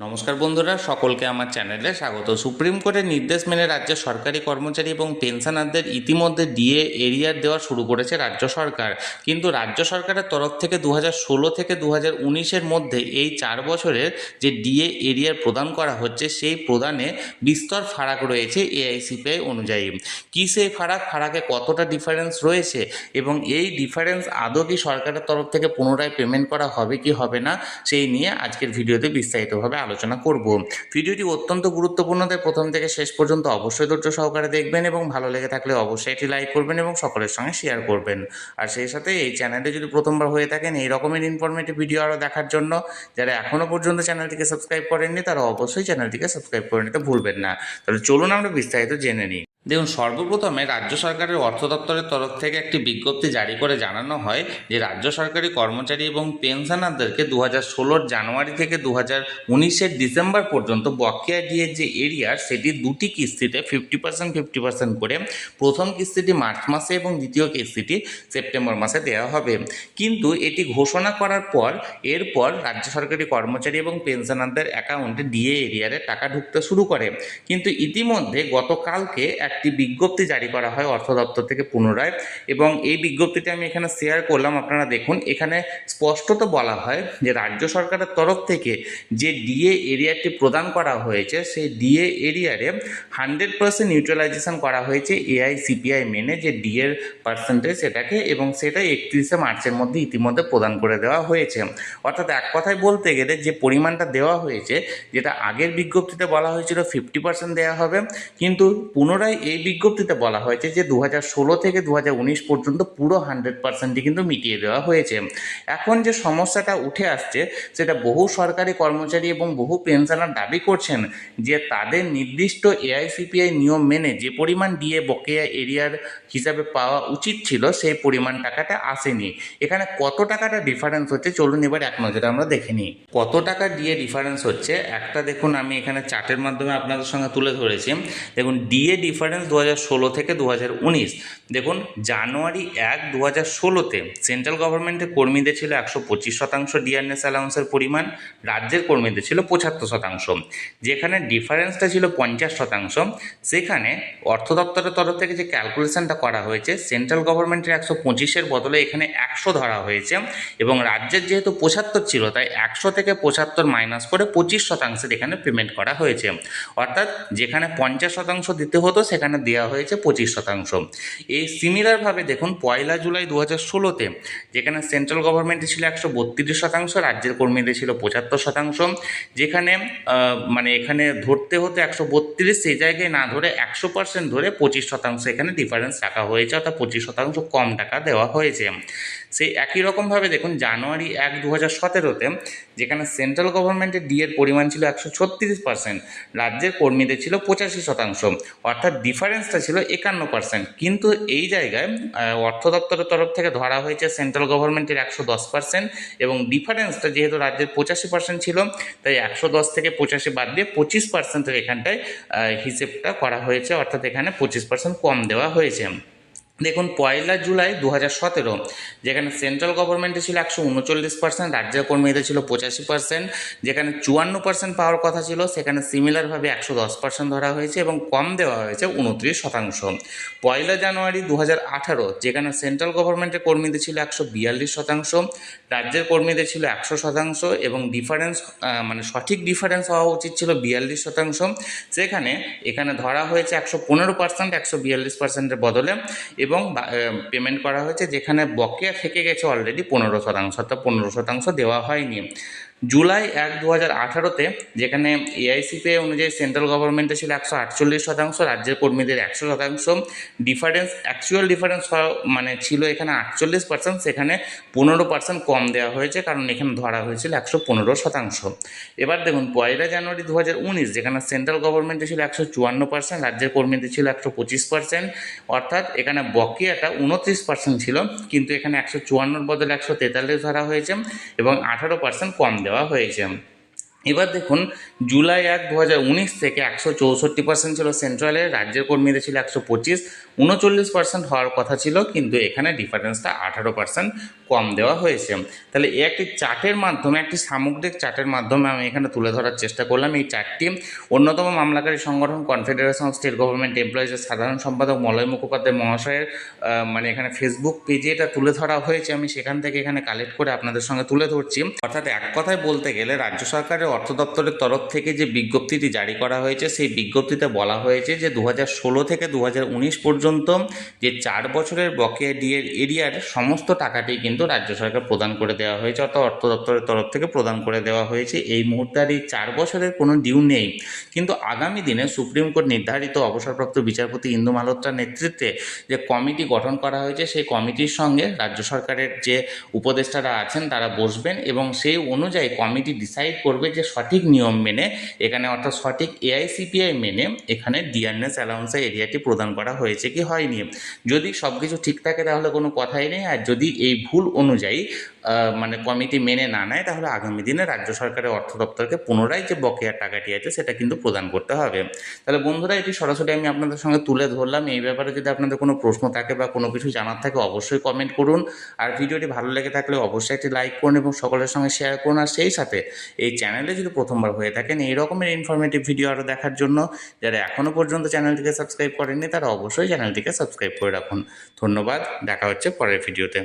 নমস্কার বন্ধুরা, সকলকে আমার চ্যানেলে স্বাগত। সুপ্রিম কোর্টের নির্দেশ মেনে রাজ্যের সরকারি কর্মচারী এবং পেনশনারদের ইতিমধ্যে ডিএ এরিয়ার দেওয়া শুরু করেছে রাজ্য সরকার। কিন্তু রাজ্য সরকারের তরফ থেকে 2016 থেকে 2019-এর মধ্যে এই 4 বছরের যে ডিএ এরিয়ার প্রদান করা হচ্ছে, সেই প্রদানে বিস্তর ফারাক রয়েছে এআইসিপিআই অনুযায়ী। কী সেই ফারাকে কতটা ডিফারেন্স রয়েছে এবং এই ডিফারেন্স আদৌ কি সরকারের তরফ থেকে পুনরায় পেমেন্ট করা হবে কি হবে না, সেই নিয়ে আজকের ভিডিওতে বিস্তারিতভাবে আলোচনা করব। ভিডিওটি অত্যন্ত গুরুত্বপূর্ণ, তাই প্রথম থেকে শেষ পর্যন্ত অবশ্যই ধৈর্য সহকারে দেখবেন এবং ভালো লেগে থাকলে অবশ্যই এটি লাইক করবেন এবং সকলের সঙ্গে শেয়ার করবেন। আর সেই সাথে এই চ্যানেলে যদি প্রথমবার হয়ে থাকেন এই রকমের ইনফরমেটিভ ভিডিও আরও দেখার জন্য, যারা এখনও পর্যন্ত চ্যানেলটিকে সাবস্ক্রাইব করেননি তারা অবশ্যই চ্যানেলটিকে সাবস্ক্রাইব করে নিতে ভুলবেন না। তাহলে চলুন আমরা বিস্তারিত জেনে নিই। দেখুন, সর্বপ্রথমে রাজ্য সরকারের অর্থ দপ্তরের তরফ থেকে একটি বিজ্ঞপ্তি জারি করে জানানো হয় যে রাজ্য সরকারি কর্মচারী এবং পেনশনারদেরকে 2016 জানুয়ারি থেকে 2019 ডিসেম্বর পর্যন্ত বকেয়া ডিএর যে এরিয়ার, সেটি দুটি কিস্তিতে 50% করে, প্রথম কিস্তিটি মার্চ মাসে এবং দ্বিতীয় কিস্তিটি সেপ্টেম্বর মাসে দেওয়া হবে। কিন্তু এটি ঘোষণা করার পর এরপর রাজ্য সরকারি কর্মচারী এবং পেনশনারদের অ্যাকাউন্টে ডিএ এরিয়ারে টাকা ঢুকতে শুরু করে। কিন্তু ইতিমধ্যে গতকালকে একটি বিজ্ঞপ্তি জারি করা হয় অর্থ দপ্তর থেকে পুনরায়, এবং এই বিজ্ঞপ্তিটি আমি এখানে শেয়ার করলাম। আপনারা দেখুন, এখানে স্পষ্টত বলা হয় যে রাজ্য সরকারের তরফ থেকে যে ডিএ এরিয়াটি প্রদান করা হয়েছে, সেই ডিএ এরিয়ারে 100% নিউট্রালাইজেশন করা হয়েছে এআইসিপিআই মেনে যে ডিএর পার্সেন্টেজ সেটাকে, এবং সেটা 31শে মার্চের মধ্যে ইতিমধ্যে প্রদান করে দেওয়া হয়েছে। অর্থাৎ এক কথায় বলতে গেলে যে পরিমাণটা দেওয়া হয়েছে, যেটা আগের বিজ্ঞপ্তিতে বলা হয়েছিল 50% দেওয়া হবে, কিন্তু পুনরায় এই বিজ্ঞপ্তিতে বলা হয়েছে যে 2016 থেকে 2019 পর্যন্ত পুরো 100%ই কিন্তু মিটিয়ে দেওয়া হয়েছে। এখন যে সমস্যাটা উঠে আসছে, সেটা বহু সরকারি কর্মচারী এবং বহু পেনশনার দাবি করছেন যে তাদের নির্দিষ্ট এআইসিপিআই নিয়ম মেনে যে পরিমাণ ডিএ বকেয়া এরিয়ার হিসাবে পাওয়া উচিত ছিল, সেই পরিমাণ টাকাটা আসেনি। এখানে কত টাকাটা ডিফারেন্স হচ্ছে, চলুন এবার এক নজরে আমরা দেখে নিই কত টাকা ডিএ ডিফারেন্স হচ্ছে। একটা দেখুন, আমি এখানে চার্টের মাধ্যমে আপনাদের সঙ্গে তুলে ধরেছি। দেখুন, ডিএ ডিফারেন্স 2016 থেকে 2019। দেখুন, জানুয়ারি 1, 2016-তে সেন্ট্রাল গভর্নমেন্টের কর্মীদের ছিল 125% ডিআরএস অ্যালাউন্সের পরিমাণ, রাজ্যের কর্মীদের ছিল 75%। যেখানে ডিফারেন্সটা ছিল 50%, সেখানে অর্থ দপ্তরের তরফ থেকে যে ক্যালকুলেশনটা করা হয়েছে, সেন্ট্রাল গভর্নমেন্টের 125-এর বদলে এখানে 100 ধরা হয়েছে, এবং রাজ্যের যেহেতু 75 ছিল, তাই 100 থেকে 75 মাইনাস করে 25% এখানে পেমেন্ট করা হয়েছে। অর্থাৎ যেখানে 50% দিতে হতো, সেখানে দেওয়া হয়েছে 25%। এই সিমিলারভাবে দেখুন, 1 জুলাই 2016-তে যেখানে সেন্ট্রাল গভর্নমেন্টে ছিল 132%, রাজ্যের কর্মীদের ছিল 75%, যেখানে মানে এখানে ধরতে হতো 132, সেই জায়গায় না ধরে 100% ধরে 25% এখানে ডিফারেন্স রাখা হয়েছে, অর্থাৎ 25% কম টাকা দেওয়া হয়েছে। সেই একই রকমভাবে দেখুন, জানুয়ারি 1, 2017-তে যেখানে সেন্ট্রাল গভর্নমেন্টের ডিএর পরিমাণ ছিল 136%, রাজ্যের কর্মীদের ছিল 85%, অর্থাৎ ডিফারেন্সটা ছিল 51%। কিন্তু এই জায়গায় অর্থ দপ্তরের তরফ থেকে ধরা হয়েছে সেন্ট্রাল গভর্নমেন্টের 110%, এবং ডিফারেন্সটা যেহেতু রাজ্যের 85% ছিল, তাই 110 থেকে 85 বাদ দিয়ে 25% এখানটায় হিসেবটা করা হয়েছে, অর্থাৎ এখানে 25% কম দেওয়া হয়েছে। দেখুন, 1 জুলাই 2017, যেখানে সেন্ট্রাল গভর্নমেন্টে ছিল 139%, রাজ্যের কর্মীদের ছিল 85%, যেখানে 54% পাওয়ার কথা ছিল, সেখানে সিমিলারভাবে 110% ধরা হয়েছে এবং কম দেওয়া হয়েছে 29%। 1 জানুয়ারি 2018, যেখানে সেন্ট্রাল গভর্নমেন্টের কর্মীদের ছিল 142%, রাজ্যের কর্মীদের ছিল 100%, এবং ডিফারেন্স মানে সঠিক ডিফারেন্স হওয়া উচিত ছিল 42%, সেখানে এখানে ধরা হয়েছে 115%, 142%-এর বদলে, এবং পেমেন্ট করা হয়েছে, যেখানে বকেয়া থেকে গেছে অলরেডি 15%, অর্থাৎ 15% দেওয়া হয়নি। জুলাই 1, 2018-তে যেখানে এআইসিপিআই অনুযায়ী সেন্ট্রাল গভর্নমেন্টে ছিল 148%, রাজ্যের কর্মীদের 100%, ডিফারেন্স অ্যাকচুয়াল ডিফারেন্স মানে ছিল এখানে 48%, সেখানে 15% কম দেওয়া হয়েছে, কারণ এখানে ধরা হয়েছিল 115%। এবার দেখুন, 1 জানুয়ারি 2019, যেখানে সেন্ট্রাল গভর্নমেন্টে ছিল 154%, রাজ্যের কর্মীদের ছিল 125%, অর্থাৎ এখানে বকেয়াটা 29% ছিল, কিন্তু এখানে 154 বদলে 143 ধরা হয়েছে, এবং 18% কম দেওয়া হয়েছে। এবার দেখুন, জুলাই 1, 2019 থেকে 164% ছিল সেন্ট্রালের, রাজ্যের কর্মীদের ছিল 125, 39% হওয়ার কথা ছিল, কিন্তু এখানে ডিফারেন্সটা 18% কম দেওয়া হয়েছে। তাহলে এই একটি চার্টের মাধ্যমে, একটি সামগ্রিক চার্টের মাধ্যমে আমি এখানে তুলে ধরার চেষ্টা করলাম। এই চার্টটি অন্যতম মামলাকারী সংগঠন কনফেডারেশন অফ স্টেট গভর্নমেন্ট এমপ্লয়িজের সাধারণ সম্পাদক মলয় মুখোপাধ্যায় মহাশয়ের মানে এখানে ফেসবুক পেজে এটা তুলে ধরা হয়েছে। আমি সেখান থেকে এখানে কালেক্ট করে আপনাদের সঙ্গে তুলে ধরছি। অর্থাৎ এক কথায় বলতে গেলে রাজ্য সরকারের অর্থ দপ্তরের তরফ থেকে যে বিজ্ঞপ্তিটি জারি করা হয়েছে, সেই বিজ্ঞপ্তিতে বলা হয়েছে যে 2016 থেকে 2019 পর্যন্ত যে 4 বছরের বকেয়া ডিএর এরিয়ার সমস্ত টাকাটি কিন্তু রাজ্য সরকার প্রদান করে দেওয়া হয়েছে, অর্থাৎ অর্থ দপ্তরের তরফ থেকে প্রদান করে দেওয়া হয়েছে। এই মুহূর্তে আর এই 4 বছরের কোনো ডিউ নেই, কিন্তু আগামী দিনে সুপ্রিম কোর্ট নির্ধারিত অবসরপ্রাপ্ত বিচারপতি ইন্দু মালহোত্রার নেতৃত্বে যে কমিটি গঠন করা হয়েছে, সেই কমিটির সঙ্গে রাজ্য সরকারের যে উপদেষ্টারা আছেন তারা বসবেন এবং সেই অনুযায়ী কমিটি ডিসাইড করবে যে সঠিক নিয়ম মেনে এখানে, অর্থাৎ সঠিক এআইসিপিআই মেনে এখানে ডিয়ারনেস অ্যালাউন্সের এরিয়াটি প্রদান করা হয়েছে কি হয়নি। যদি সব কিছু ঠিক থাকে তাহলে কোনো কথাই নেই, আর যদি এই ভুল অনুযায়ী মানে কমিটি মেনে না নেয়, তাহলে আগামী দিনে রাজ্য সরকারের অর্থ দপ্তরকে পুনরায় যে বকেয়ার টাকাটি আছে সেটা কিন্তু প্রদান করতে হবে। তাহলে বন্ধুরা, এটি সরাসরি আমি আপনাদের সঙ্গে তুলে ধরলাম। এই ব্যাপারে যদি আপনাদের কোনো প্রশ্ন থাকে বা কোনো কিছু জানার থাকে অবশ্যই কমেন্ট করুন, আর ভিডিওটি ভালো লেগে থাকলে অবশ্যই একটি লাইক করুন এবং সকলের সঙ্গে শেয়ার করুন। আর সেই সাথে এই চ্যানেলে যদি প্রথমবার হয়ে থাকেন এই রকমের ইনফরমেটিভ ভিডিও আরও দেখার জন্য, যারা এখনও পর্যন্ত চ্যানেলটিকে সাবস্ক্রাইব করেননি তারা অবশ্যই চ্যানেলটিকে সাবস্ক্রাইব করে রাখুন। ধন্যবাদ, দেখা হচ্ছে পরের ভিডিওতে।